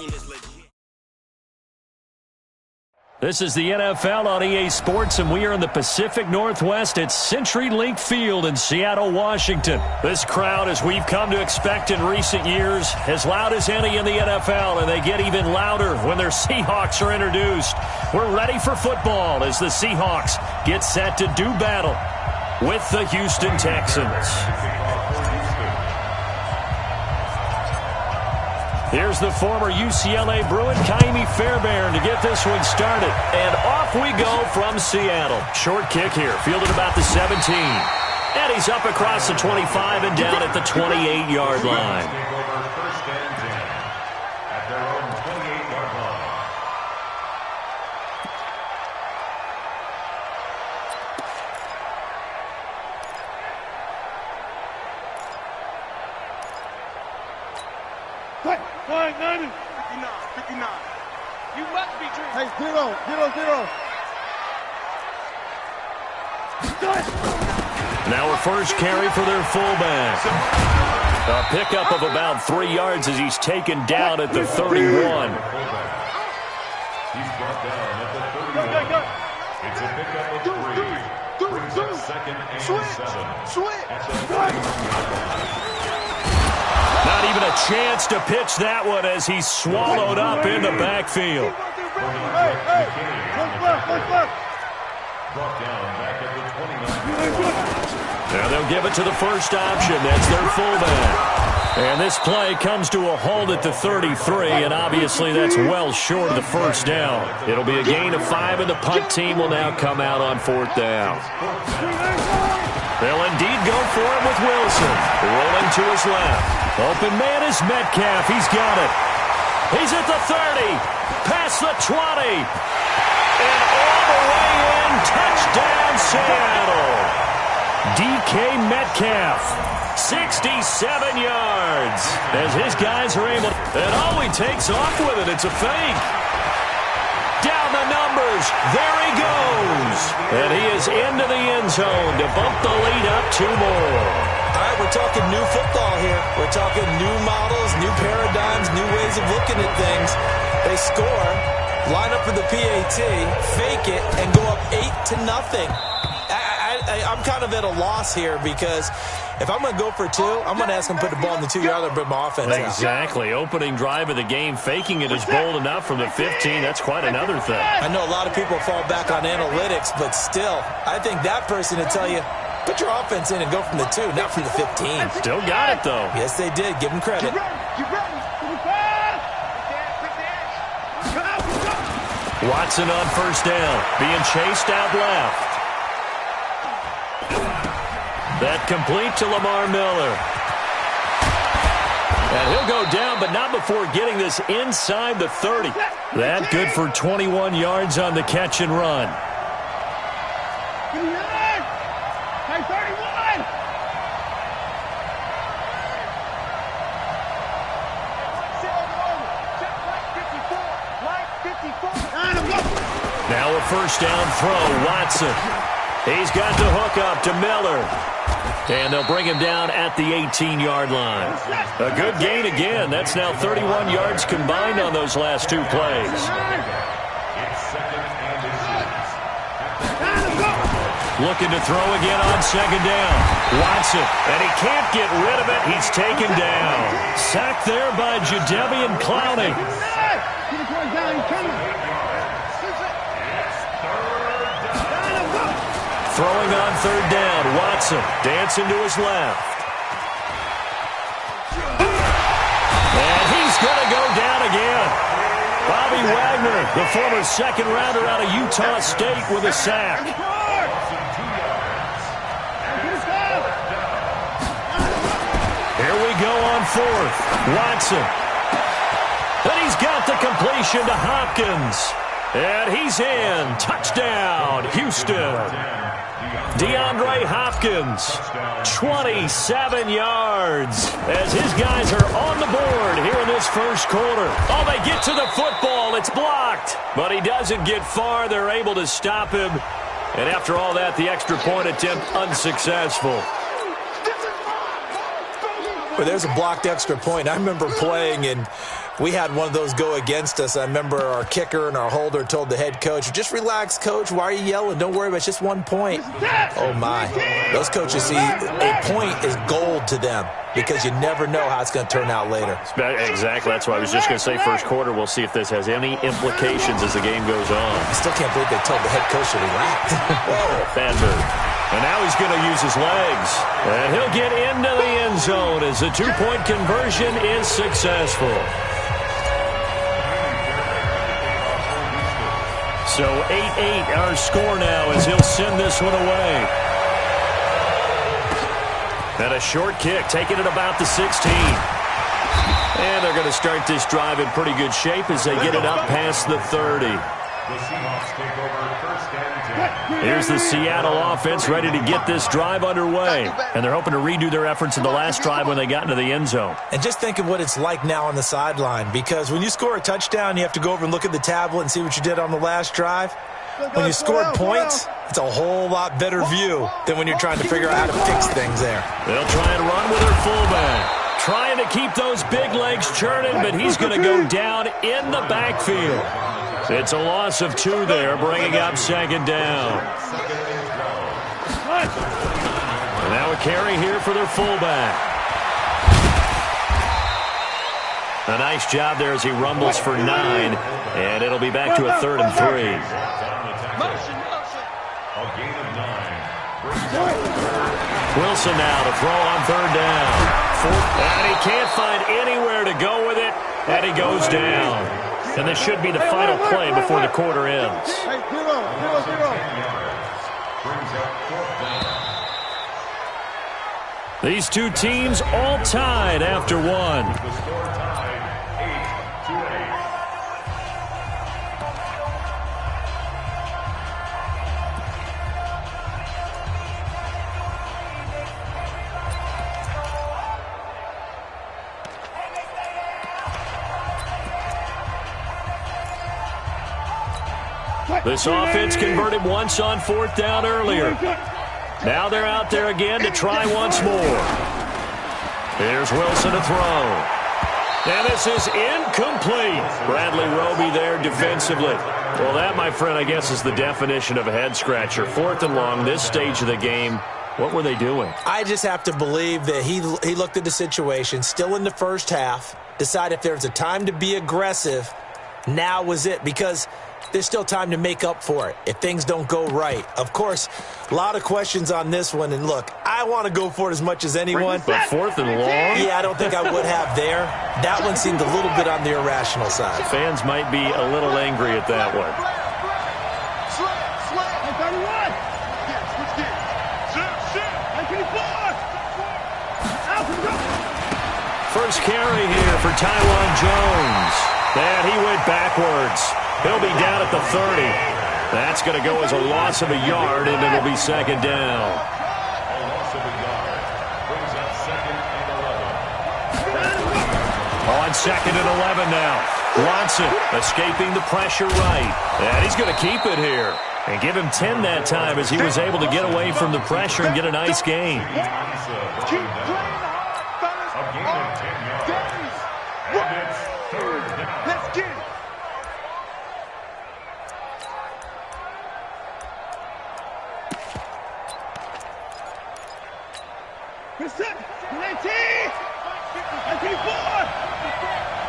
team is legit. This is the NFL on EA Sports, and we are in the Pacific Northwest at CenturyLink Field in Seattle, Washington. This crowd, as we've come to expect in recent years, as loud as any in the NFL, and they get even louder when their Seahawks are introduced. We're ready for football as the Seahawks get set to do battle with the Houston Texans. Here's the former UCLA Bruin, Kaimi Fairbairn, to get this one started. And off we go from Seattle. Short kick here, fielded about the 17. And he's up across the 25 and down at the 28-yard line. Now a first carry for their fullback. A pickup of about 3 yards as he's taken down at the 31. He's brought down at the 31. It's a pickup of 3. Brings up second and 7. Not even a chance to pitch that one as he's swallowed up in the backfield. Brought down back at the 29. Now they'll give it to the first option. That's their fullback. And this play comes to a halt at the 33, and obviously that's well short of the first down. It'll be a gain of 5, and the punt team will now come out on 4th down. They'll indeed go for it with Wilson. Rolling to his left. Open man is Metcalf. He's got it. He's at the 30. Past the 20. And all the way in. Touchdown, Seattle. DK Metcalf. 67 yards. As his guys are able to... And oh, he takes off with it. It's a fake. Down the numbers. There he goes. And he is into the end zone to bump the lead up 2 more. All right, we're talking new football here. We're talking new models, new paradigms, new ways of looking at things. They score, line up for the PAT, fake it, and go up 8-0. I'm kind of at a loss here because if I'm going to go for 2, I'm going to ask him to put the ball in the 2-yard line and bring my offense out. Exactly. Opening drive of the game, faking it is bold enough from the 15. That's quite another thing. I know a lot of people fall back on analytics, but still, I think that person would tell you, put your offense in and go from the 2, not from the 15. Still got it, though. Yes, they did. Give them credit. Watson on first down, being chased out left. That complete to Lamar Miller. And he'll go down, but not before getting this inside the 30. That good for 21 yards on the catch and run. Now a first down throw, Watson. He's got the hook up to Miller. And they'll bring him down at the 18-yard line. A good gain again. That's now 31 yards combined on those last 2 plays. Looking to throw again on second down. Watson, and he can't get rid of it. He's taken down. Sacked there by Jadeveon Clowney. Throwing on third down, Watson dancing to his left. And he's going to go down again. Bobby Wagner, the former second rounder out of Utah State, with a sack. Here we go on 4th. Watson. And he's got the completion to Hopkins. And he's in. Touchdown, Houston. DeAndre Hopkins, 27 yards, as his guys are on the board here in this first quarter. Oh, they get to the football. It's blocked. But he doesn't get far. They're able to stop him. And after all that, the extra point attempt unsuccessful. Well, there's a blocked extra point. I remember playing, and we had one of those go against us. I remember our kicker and our holder told the head coach, just relax, coach. Why are you yelling? Don't worry about it. It's just 1 point. Oh, my. Those coaches see a point is gold to them because you never know how it's going to turn out later. Exactly. That's why I was just going to say first quarter. We'll see if this has any implications as the game goes on. I still can't believe they told the head coach to relax. Whoa, bad move. And now he's going to use his legs. And he'll get into the end zone as the two-point conversion is successful. So 8-8 our score now as he'll send this one away. And a short kick, taking it about the 16. And they're going to start this drive in pretty good shape as they get it up past the 30. The Seahawks take over first and 10. Here's the Seattle offense ready to get this drive underway. And they're hoping to redo their efforts in the last drive when they got into the end zone. And just think of what it's like now on the sideline, because when you score a touchdown, you have to go over and look at the tablet and see what you did on the last drive. When you scored points, it's a whole lot better view than when you're trying to figure out how to fix things there. They'll try and run with their fullback. Trying to keep those big legs churning, but he's going to go down in the backfield. It's a loss of 2 there, bringing up second down. And now a carry here for their fullback. A nice job there as he rumbles for 9, and it'll be back to a 3rd and 3. Wilson now to throw on 3rd down. And he can't find anywhere to go with it, and he goes down. And this should be the final play before the quarter ends. These two teams all tied after one. The score tied 8-8. This offense converted once on 4th down earlier. Now they're out there again to try once more. Here's Wilson to throw. And this is incomplete. Bradley Roby there defensively. Well, that, my friend, I guess is the definition of a head-scratcher. 4th and long, this stage of the game. What were they doing? I just have to believe that he looked at the situation, still in the first half, decided if there's a time to be aggressive, now was it, because there's still time to make up for it if things don't go right. Of course, a lot of questions on this one, and look, I want to go for it as much as anyone. But 4th and long? Yeah, I don't think I would have there. That one seemed a little bit on the irrational side. Fans might be a little angry at that one. First carry here for Tywan Jones. And he went backwards. He'll be down at the 30. That's going to go as a loss of a yard, and it'll be second down. A loss of a yard brings up 2nd and 11. On 2nd and 11 now. Watson escaping the pressure right. And he's going to keep it here. And give him 10 that time as he was able to get away from the pressure and get a nice gain. A gain of 10 yards. And it's 3rd down. Let's get it.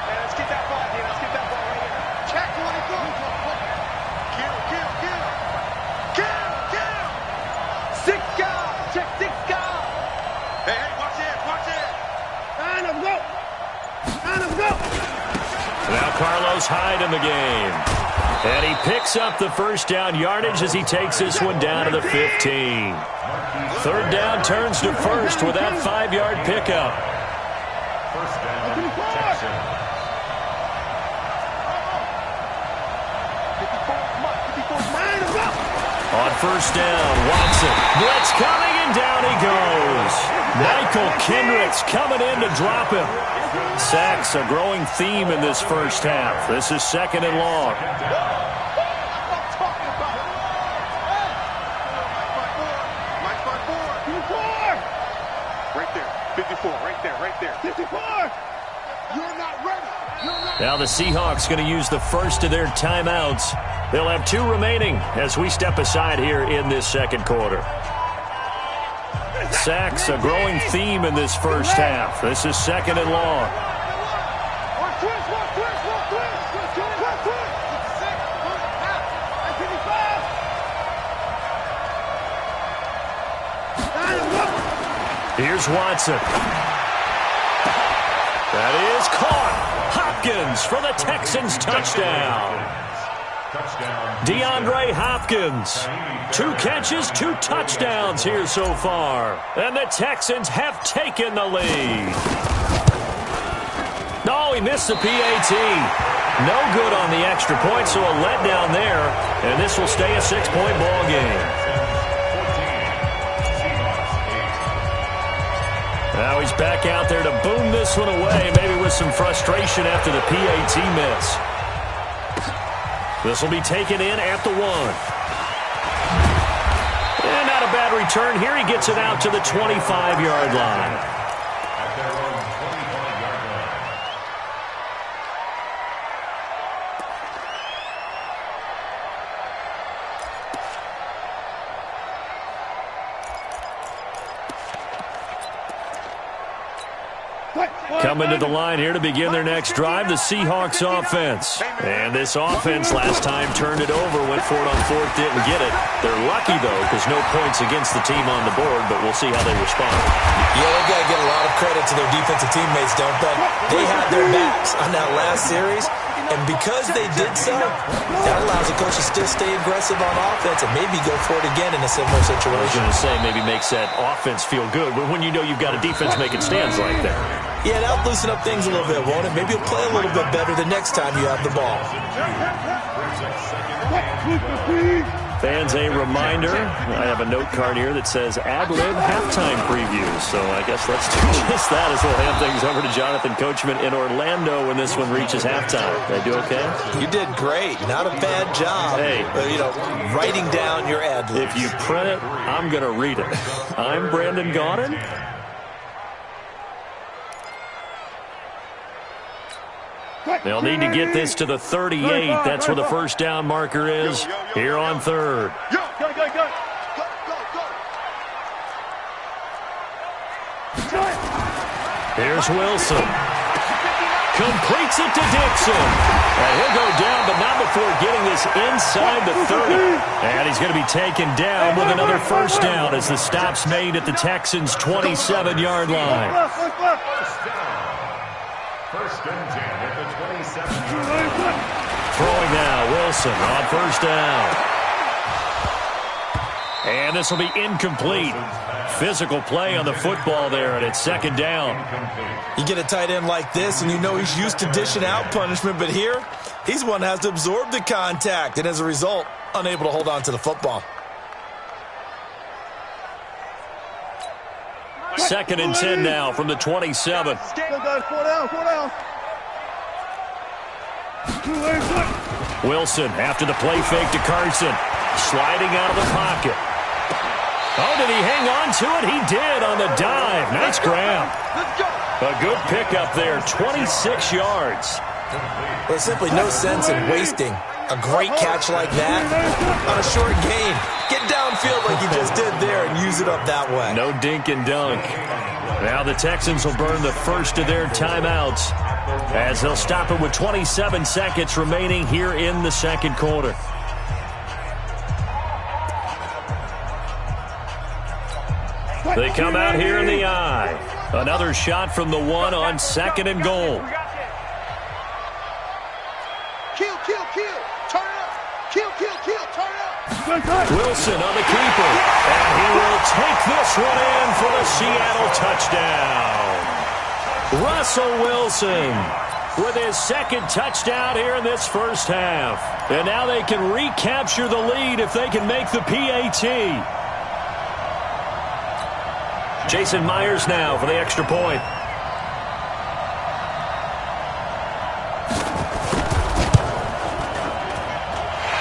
Let's get that ball, dude. Let's get that ball right here. Check 22. Kill. 6 guys. Check 6 guys. Hey, watch it. Line up, go. Now Carlos Hyde in the game. And he picks up the first down yardage as he takes this one down to the 15. 3rd down turns to 1st with that 5-yard pickup. First down, Texans. On 1st down, Watson. Blitz coming, and down he goes. Michael Kendricks coming in to drop him. Sacks a growing theme in this first half. This is 2nd and long. Right there. 54, right there. right there. 54. You're not ready. Now the Seahawks going to use the first of their timeouts. They'll have 2 remaining as we step aside here in this second quarter. Sacks, a growing theme in this first half. This is 2nd and long. Here's Watson. That is caught. Hopkins for the Texans touchdown. DeAndre Hopkins. 2 catches, 2 touchdowns here so far. And the Texans have taken the lead. No, he missed the PAT. No good on the extra point, so a letdown there. And this will stay a 6-point ball game. Now he's back out there to boom this one away, maybe with some frustration after the PAT miss. This will be taken in at the 1. And not a bad return here. He gets it out to the 25-yard line. At their own 25-yard line. Coming to the line here to begin their next drive, the Seahawks offense. And this offense last time turned it over, went for it on 4th, didn't get it. They're lucky, though, because no points against the team on the board, but we'll see how they respond. Yeah, they got to get a lot of credit to their defensive teammates, don't they? They had their backs on that last series, and because they did so, that allows the coach to still stay aggressive on offense and maybe go for it again in a similar situation. I was going to say maybe makes that offense feel good, but when you know you've got a defense making stands like that. Yeah, that'll loosen up things a little bit, won't it? Maybe you'll play a little bit better the next time you have the ball. Fans, a reminder, I have a note card here that says ad-lib halftime previews. So I guess let's do just that as we'll hand things over to Jonathan Coachman in Orlando when this one reaches halftime. Did I do okay? You did great. Not a bad job. Hey. Writing down your ad-libs. If you print it, I'm going to read it. I'm Brandon Gaudin. They'll need to get this to the 38. That's where the first down marker is here on 3rd. Here's Wilson. Completes it to Dixon. And he'll go down, but not before getting this inside the 30. And he's going to be taken down with another first down as the stop's made at the Texans' 27-yard line. First and 10 at the 27. Throwing now, Wilson on first down. And this will be incomplete. Physical play on the football there, and it's 2nd down. You get a tight end like this, and you know he's used to dishing out punishment, but here, he's one that has to absorb the contact, and as a result, unable to hold on to the football. 2nd and 10 now from the 27. Wilson after the play fake to Carson. Sliding out of the pocket. Oh, did he hang on to it? He did on the dive. Nice grab. A good pickup there, 26 yards. There's simply no sense in wasting a great catch like that on a short gain. Get downfield like you just did there and use it up that way. No dink and dunk. Now the Texans will burn the first of their timeouts as they'll stop it with 27 seconds remaining here in the second quarter. They come out here in the eye. Another shot from the 1 on 2nd and goal. Kill, kill, kill. Turn it up. Kill, kill, kill. Turn it up. Wilson on the keeper. And he will take this one in for the Seattle touchdown. Russell Wilson with his 2nd touchdown here in this first half. And now they can recapture the lead if they can make the PAT. Jason Myers now for the extra point.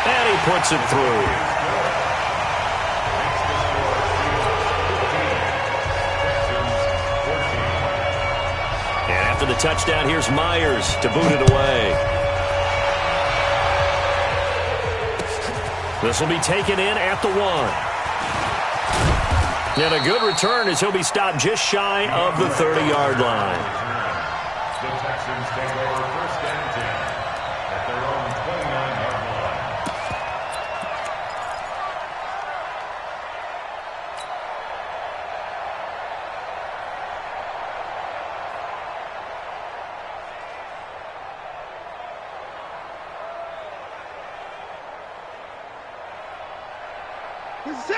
And he puts it through. touchdown. Here's Myers to boot it away. This will be taken in at the 1. And a good return as he'll be stopped just shy of the 30-yard line. The Texans take over first and 10 at their own 29-yard line.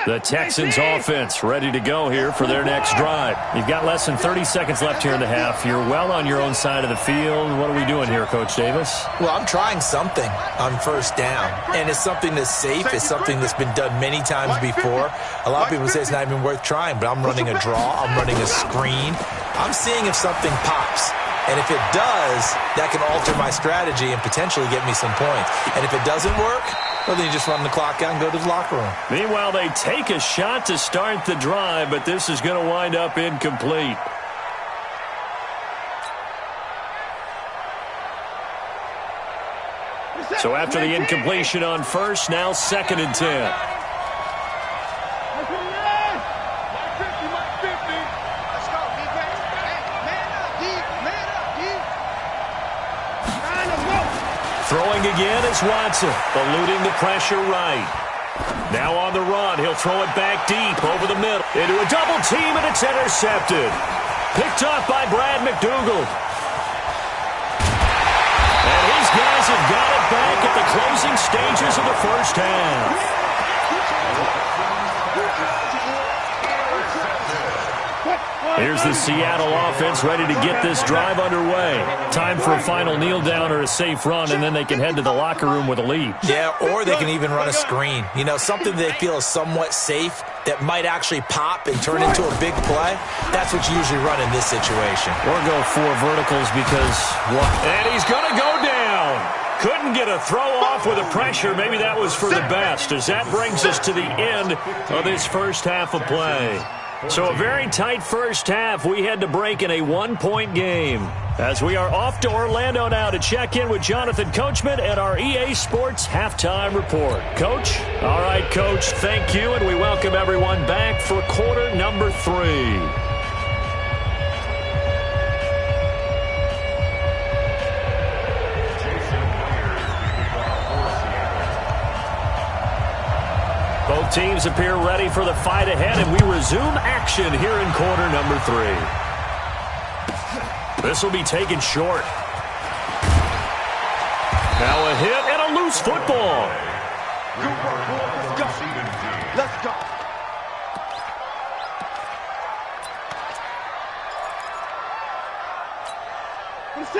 The Texans offense ready to go here for their next drive. You've got less than 30 seconds left here in the half. You're well on your own side of the field. What are we doing here, Coach Davis? Well, I'm trying something on first down, and it's something that's safe. It's something that's been done many times before. A lot of people say it's not even worth trying, but I'm running a draw. I'm running a screen. I'm seeing if something pops. And if it does, that can alter my strategy and potentially get me some points. And if it doesn't work, well, then you just run the clock out and go to the locker room. Meanwhile, they take a shot to start the drive, but this is going to wind up incomplete. So after the incompletion on first, now 2nd and 10. Throwing again is Watson, eluding the pressure right. Now on the run, he'll throw it back deep over the middle. Into a double team, and it's intercepted. Picked off by Brad McDougald. And his guys have got it back at the closing stages of the first half. Here's the Seattle offense ready to get this drive underway. Time for a final kneel down or a safe run, and then they can head to the locker room with a lead. Yeah, or they can even run a screen. You know, something they feel is somewhat safe that might actually pop and turn into a big play. That's what you usually run in this situation. Or go 4 verticals because what? And he's going to go down. Couldn't get a throw off with the pressure. Maybe that was for the best, as that brings us to the end of this first half of play. So a very tight first half. We had to break in a 1-point game. As we are off to Orlando now to check in with Jonathan Coachman at our EA Sports Halftime Report. Coach? All right, Coach, thank you, and we welcome everyone back for quarter number 3. Both teams appear ready for the fight ahead, and we resume action here in quarter number 3. This will be taken short. Now a hit and a loose football. Let's go.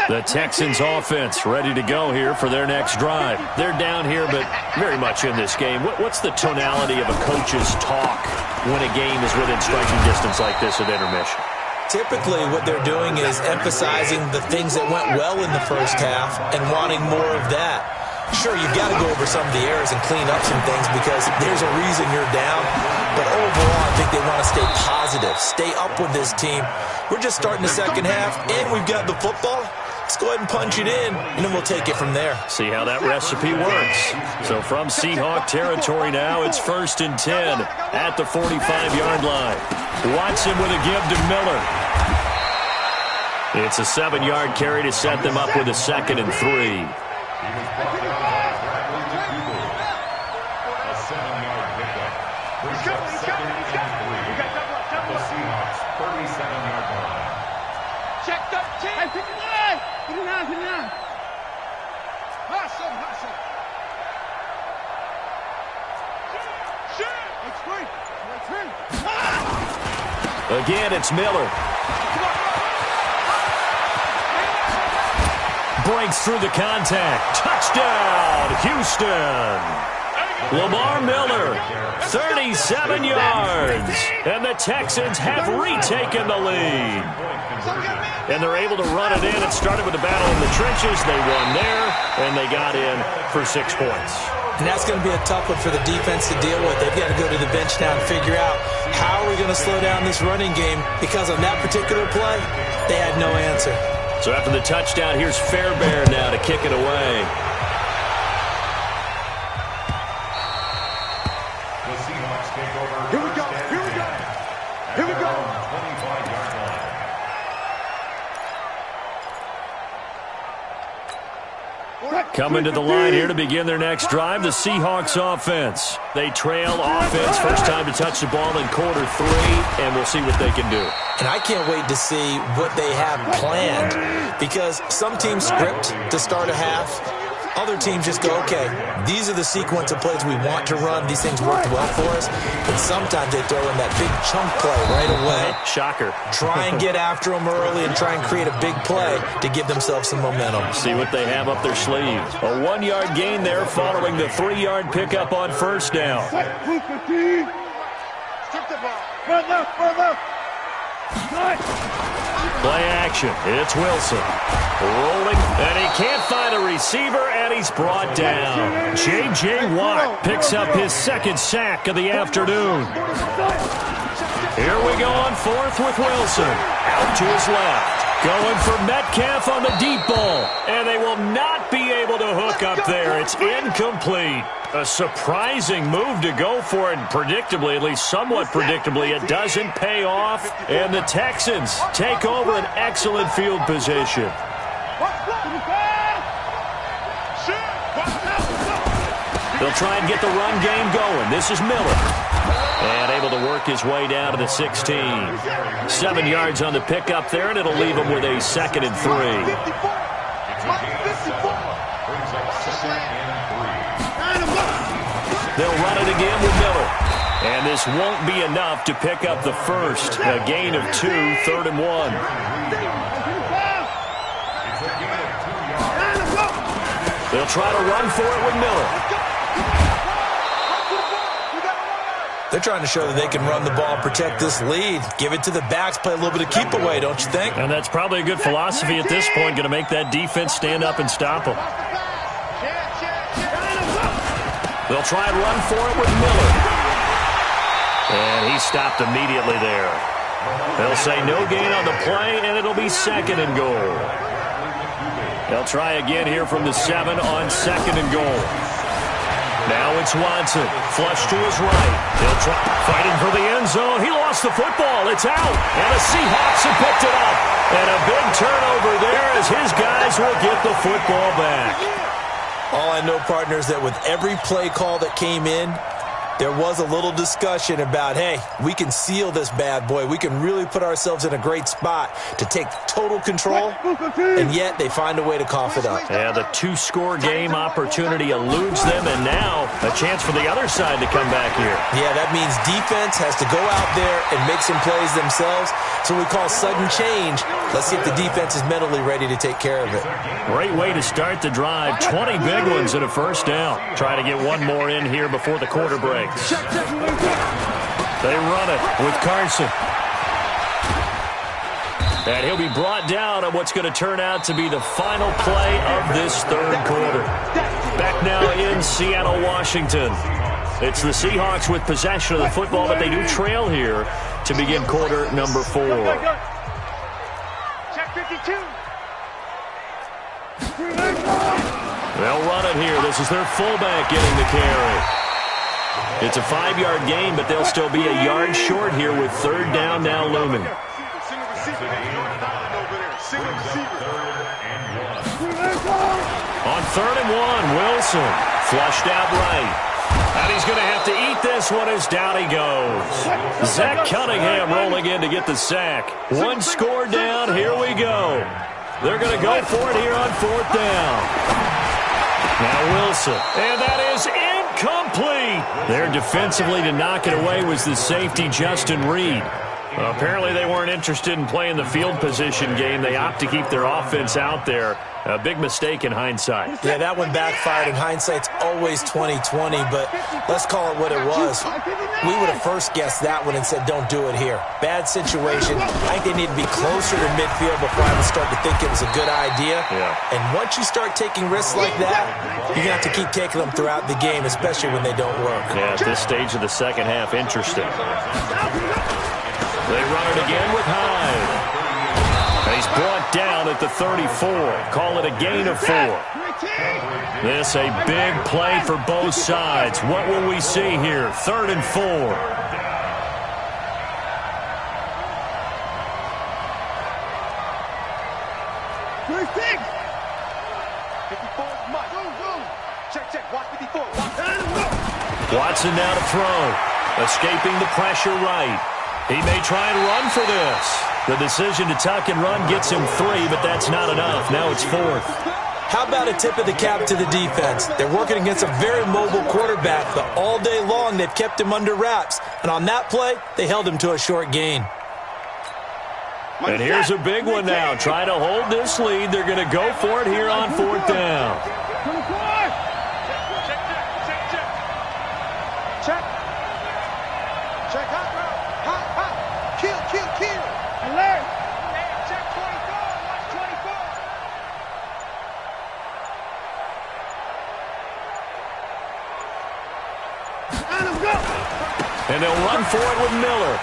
The Texans offense ready to go here for their next drive. They're down here, but very much in this game. What's the tonality of a coach's talk when a game is within striking distance like this at intermission? Typically, what they're doing is emphasizing the things that went well in the first half and wanting more of that. Sure, you've got to go over some of the errors and clean up some things because there's a reason you're down. But overall, I think they want to stay positive, stay up with this team. We're just starting the second half, and we've got the football. Let's go ahead and punch it in, and then we'll take it from there. See how that recipe works. So from Seahawk territory now, it's 1st and 10 at the 45-yard line. Watson with a give to Miller. It's a 7-yard carry to set them up with a 2nd and 3. He was brought down by Bradley DeCooper. A 7-yard pickup. Brings up 2nd and 3 at the Seahawks' 37-yard line. Checked up, team. Hey, pick it up. Put it down, put it down. Hustle, hustle. Shoot. It's free. It's free. Again, it's Miller. Breaks through the contact. Touchdown, Houston. Lamar Miller, 37 yards. And the Texans have retaken the lead. And they're able to run it in. It started with a battle in the trenches. They won there, and they got in for 6 points. And that's going to be a tough one for the defense to deal with. They've got to go to the bench now and figure out how are we going to slow down this running game, because on that particular play, they had no answer. So after the touchdown, here's Fairbairn now to kick it away. The Seahawks take over. Here we go. Here we go. Here we go. 25-yard line. Coming to the line here to begin their next drive, the Seahawks offense. They trail offense, first time to touch the ball in quarter 3, and we'll see what they can do. And I can't wait to see what they have planned, because some teams script to start a half. Other teams just go, okay, these are the sequence of plays we want to run. These things worked well for us. And sometimes they throw in that big chunk play right away. Shocker. Try and get after them early and try and create a big play to give themselves some momentum. See what they have up their sleeve. A 1-yard gain there following the 3-yard pickup on first down. Strip the ball. Run left, run left. Play action. It's Wilson. Rolling, and he can't find a receiver, and he's brought down. J.J. Watt picks up his second sack of the afternoon. Here we go on fourth with Wilson. Out to his left. Going for Metcalf on the deep ball. And they will not be able to hook up there. It's incomplete. A surprising move to go for it, and predictably, at least somewhat predictably, it doesn't pay off. And the Texans take over an excellent field position. They'll try and get the run game going. This is Miller. And able to work his way down to the 16. 7 yards on the pickup there, and it'll leave him with a 2nd and 3. They'll run it again with Miller. And this won't be enough to pick up the first. A gain of 2, 3rd and 1. They'll try to run for it with Miller. They're trying to show that they can run the ball, protect this lead. Give it to the backs, play a little bit of keep away, don't you think? And that's probably a good philosophy at this point, going to make that defense stand up and stop them. They'll try and run for it with Miller. And he stopped immediately there. They'll say no gain on the play, and it'll be 2nd and goal. They'll try again here from the 7 on 2nd and goal. Now it's Watson, flush to his right. He'll try, fighting for the end zone. He lost the football. It's out. And the Seahawks have picked it up. And a big turnover there as his guys will get the football back. All I know, partner, is that with every play call that came in, there was a little discussion about, hey, we can seal this bad boy. We can really put ourselves in a great spot to take total control, and yet they find a way to cough it up. Yeah, the 2-score game opportunity eludes them, and now a chance for the other side to come back here. Yeah, that means defense has to go out there and make some plays themselves. So we call sudden change. Let's see if the defense is mentally ready to take care of it. Great way to start the drive. 20 big ones and a first down. Try to get one more in here before the quarter breaks. They run it with Carson. And he'll be brought down on what's going to turn out to be the final play of this third quarter. Back now in Seattle, Washington. It's the Seahawks with possession of the football, but they do trail here to begin quarter number 4. Check 52. They'll run it here. This is their fullback getting the carry. It's a 5-yard gain, but they'll still be a yard short here with 3rd down now looming. On 3rd and 1, Wilson flushed out right. And he's going to have to eat this one as down he goes. Zach Cunningham rolling in to get the sack. 1 score down. Here we go. They're going to go for it here on 4th down. Now Wilson. And that is incomplete. There defensively to knock it away was the safety, Justin Reed. Well, apparently they weren't interested in playing the field position game. They opt to keep their offense out there. A big mistake in hindsight. Yeah, that one backfired. In hindsight's always 20/20, but let's call it what it was. We would have first guessed that one and said, don't do it here. Bad situation. I think they need to be closer to midfield before I would start to think it was a good idea. Yeah. And once you start taking risks like that, you're going to have to keep taking them throughout the game, especially when they don't work. Yeah, at this stage of the second half, interesting. They run it again with Hyde. He's brought down at the 34. Call it a gain of 4. This a big play for both sides. What will we see here? 3rd and 4. Watson now to throw. Escaping the pressure right. He may try and run for this. The decision to tuck and run gets him 3, but that's not enough. Now it's 4th. How about a tip of the cap to the defense? They're working against a very mobile quarterback, but all day long they've kept him under wraps. And on that play, they held him to a short gain. And here's a big one now. Trying to hold this lead. They're going to go for it here on 4th down. And they'll run for it with Miller.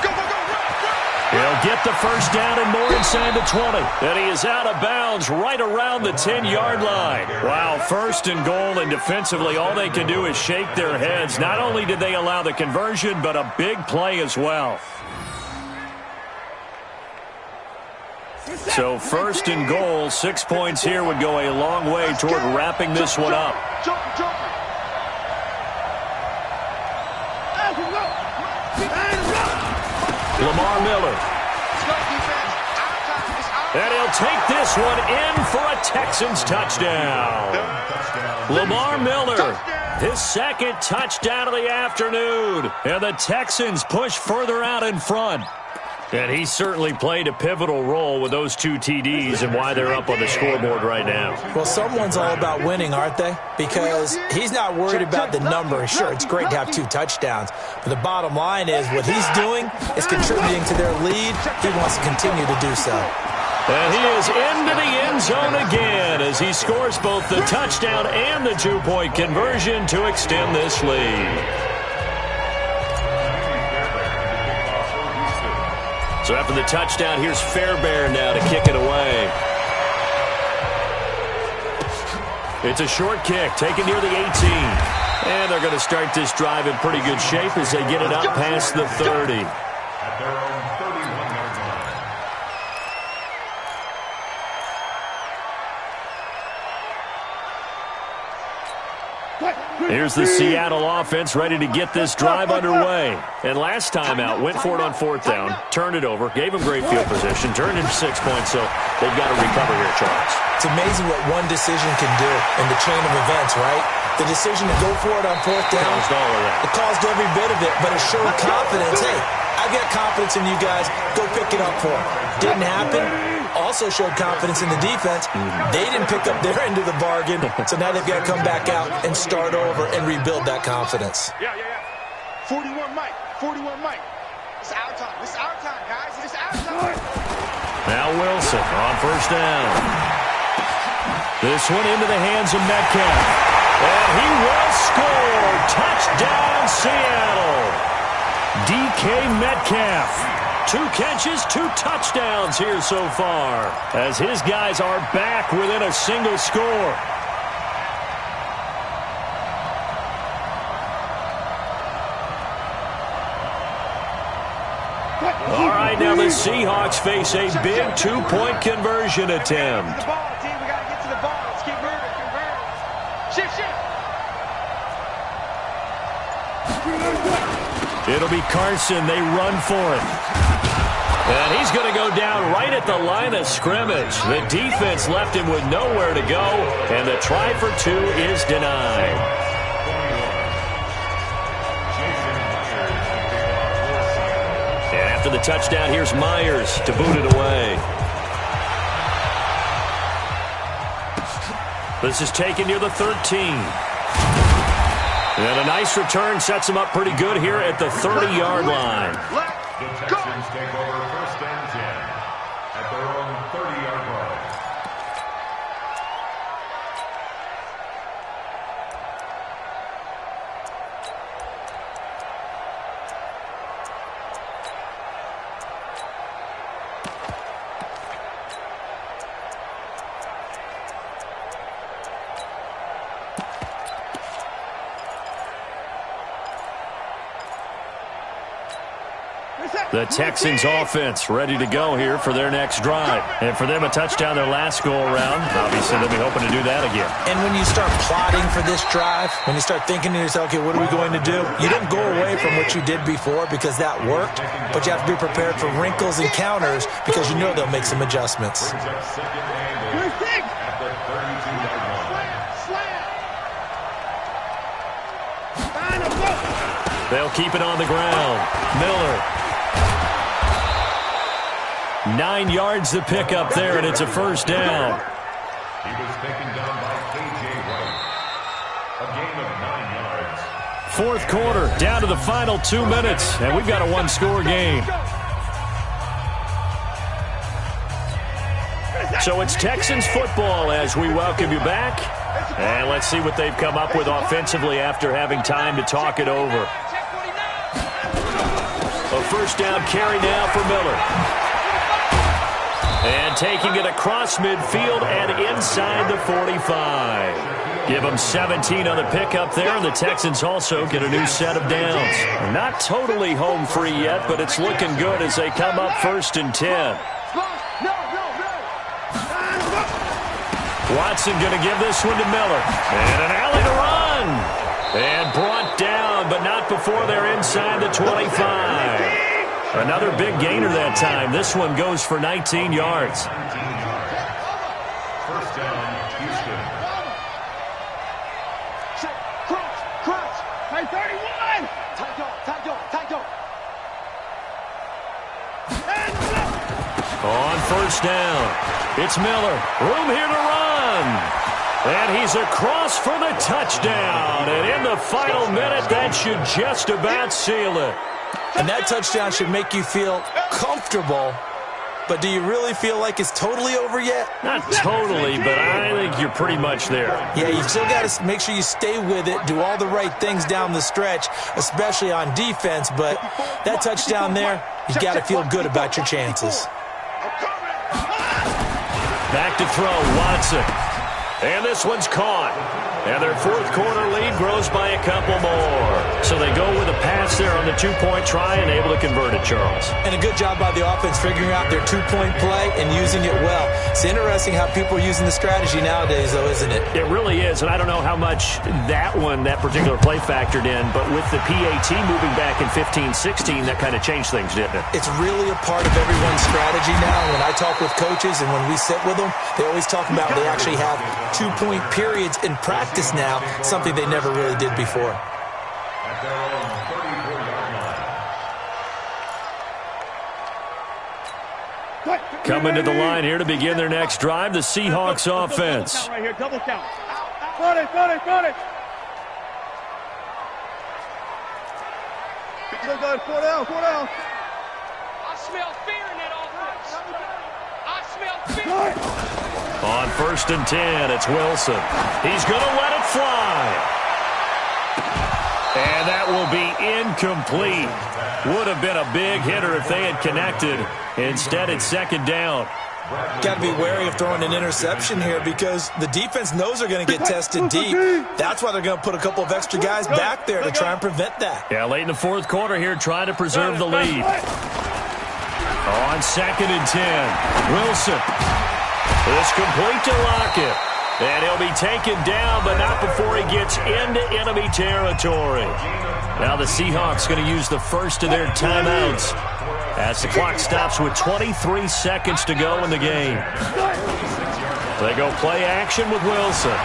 He'll get the first down and more inside the 20. And he is out of bounds right around the 10-yard line. Wow, 1st and goal, and defensively all they can do is shake their heads. Not only did they allow the conversion, but a big play as well. So 1st and goal, 6 points here would go a long way toward wrapping this one up. Lamar Miller. And he'll take this one in for a Texans touchdown. Lamar Miller, his 2nd touchdown of the afternoon. And the Texans push further out in front. And he certainly played a pivotal role with those 2 TDs and why they're up on the scoreboard right now. Well, someone's all about winning, aren't they? Because he's not worried about the number. Sure, it's great to have 2 touchdowns. But the bottom line is what he's doing is contributing to their lead. He wants to continue to do so. And he is into the end zone again as he scores both the touchdown and the 2-point conversion to extend this lead. So after the touchdown, here's Fairbairn now to kick it away. It's a short kick, taken near the 18. And they're going to start this drive in pretty good shape as they get it up past the 30. At their own 31-yard line. Here's the Seattle offense ready to get this drive underway. And last time out, went for it on 4th down, turned it over, gave them great field position, turned into 6 points, so they've got to recover here, Charles. It's amazing what one decision can do in the chain of events, right? The decision to go for it on 4th down, caused all of that. It caused every bit of it, but it showed confidence. Hey, I've got confidence in you guys. Go pick it up for them. Didn't happen. Also showed confidence in the defense. They didn't pick up their end of the bargain, so now they've got to come back out and start over and rebuild that confidence. Yeah. 41 Mike. 41 Mike. It's our time. It's our time, guys. It's our time. Now Wilson on 1st down. This one into the hands of Metcalf. And he will score. Touchdown, Seattle. DK Metcalf. 2 catches, 2 touchdowns here so far, as his guys are back within a single score. All right, now the Seahawks face a big 2-point conversion attempt. It'll be Carson. They run for it. And he's going to go down right at the line of scrimmage. The defense left him with nowhere to go, and the try for 2 is denied. And after the touchdown, here's Myers to boot it away. This is taken near the 13. And a nice return sets him up pretty good here at the 30-yard line. The Texans take over 1st and 10 at their own 30-yard line. The Texans offense ready to go here for their next drive. And for them, a touchdown their last go-around. Obviously, they'll be hoping to do that again. And when you start plotting for this drive, when you start thinking to yourself, okay, what are we going to do? You don't go away from what you did before because that worked, but you have to be prepared for wrinkles and counters because you know they'll make some adjustments. They'll keep it on the ground. Miller. 9 yards to pick up there, and it's a first down. He was taken down by K.J. Wright. A gain of 9 yards. Fourth quarter, down to the final 2 minutes, and we've got a one-score game. So it's Texans football as we welcome you back. And let's see what they've come up with offensively after having time to talk it over. A first down carry now for Miller. And taking it across midfield and inside the 45. Give them 17 on the pickup there, and the Texans also get a new set of downs. Not totally home free yet, but it's looking good as they come up 1st and 10. Watson going to give this one to Miller. And an alley to run. And brought down, but not before they're inside the 25. Another big gainer that time. This one goes for 19 yards. First down, Houston. Crunch. Hey, 31. Tight. On first down, it's Miller. Room here to run. And he's across for the touchdown. And in the final minute, that should just about seal it. And that touchdown should make you feel comfortable. But do you really feel like it's totally over yet? Not totally, but I think you're pretty much there. Yeah, you still got to make sure you stay with it, do all the right things down the stretch, especially on defense. But that touchdown there, you got to feel good about your chances. Back to throw, Watson. And this one's caught. And their fourth quarter lead grows by a couple more. So they go with a pass there on the two-point try and able to convert it, Charles. And a good job by the offense figuring out their two-point play and using it well. It's interesting how people are using the strategy nowadays, though, isn't it? It really is, and I don't know how much that particular play factored in, but with the PAT moving back in 15-16, that kind of changed things, didn't it? It's really a part of everyone's strategy now. When I talk with coaches and when we sit with them, they always talk about they actually have two-point periods in practice now, something they never really did before. At their own 34-yard line. Coming to the line here to begin their next drive, the Seahawks offense. Right here, double count. Got it. Look good, 4 down. I smell fear in that offense. I smell fear. On 1st and 10, it's Wilson. He's going to let it fly. And that will be incomplete. Would have been a big hitter if they had connected. Instead, it's 2nd down. Got to be wary of throwing an interception here because the defense knows they're going to get tested deep. That's why they're going to put a couple of extra guys back there to try and prevent that. Yeah, late in the fourth quarter here, trying to preserve the lead. On 2nd and 10, Wilson. It's complete to Lockett. And he'll be taken down, but not before he gets into enemy territory. Now the Seahawks going to use the first of their timeouts as the clock stops with 23 seconds to go in the game. They go play action with Wilson.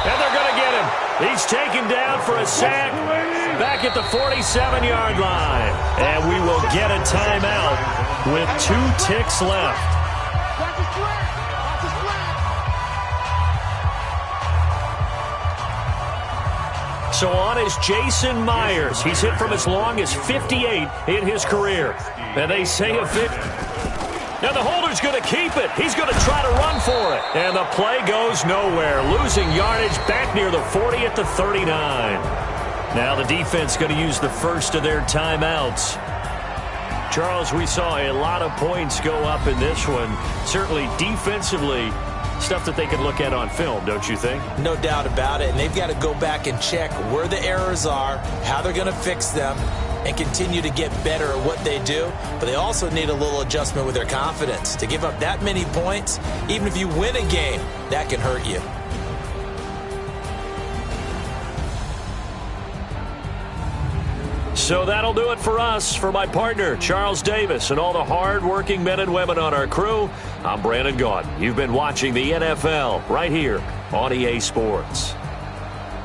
And they're going to get him. He's taken down for a sack back at the 47-yard line. And we will get a timeout with 2 ticks left. So on is Jason Myers. He's hit from as long as 58 in his career. And they say a 50. Now the holder's going to keep it. He's going to try to run for it. And the play goes nowhere. Losing yardage back near the 40 at the 39. Now the defense going to use the first of their timeouts. Charles, we saw a lot of points go up in this one. Certainly defensively, stuff that they can look at on film, don't you think? No doubt about it. And they've got to go back and check where the errors are, how they're going to fix them. and continue to get better at what they do, but they also need a little adjustment with their confidence. To give up that many points, even if you win a game, that can hurt you. So that'll do it for us. For my partner, Charles Davis, and all the hard-working men and women on our crew, I'm Brandon Gaudin. You've been watching the NFL right here on EA Sports.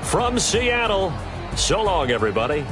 From Seattle, so long, everybody.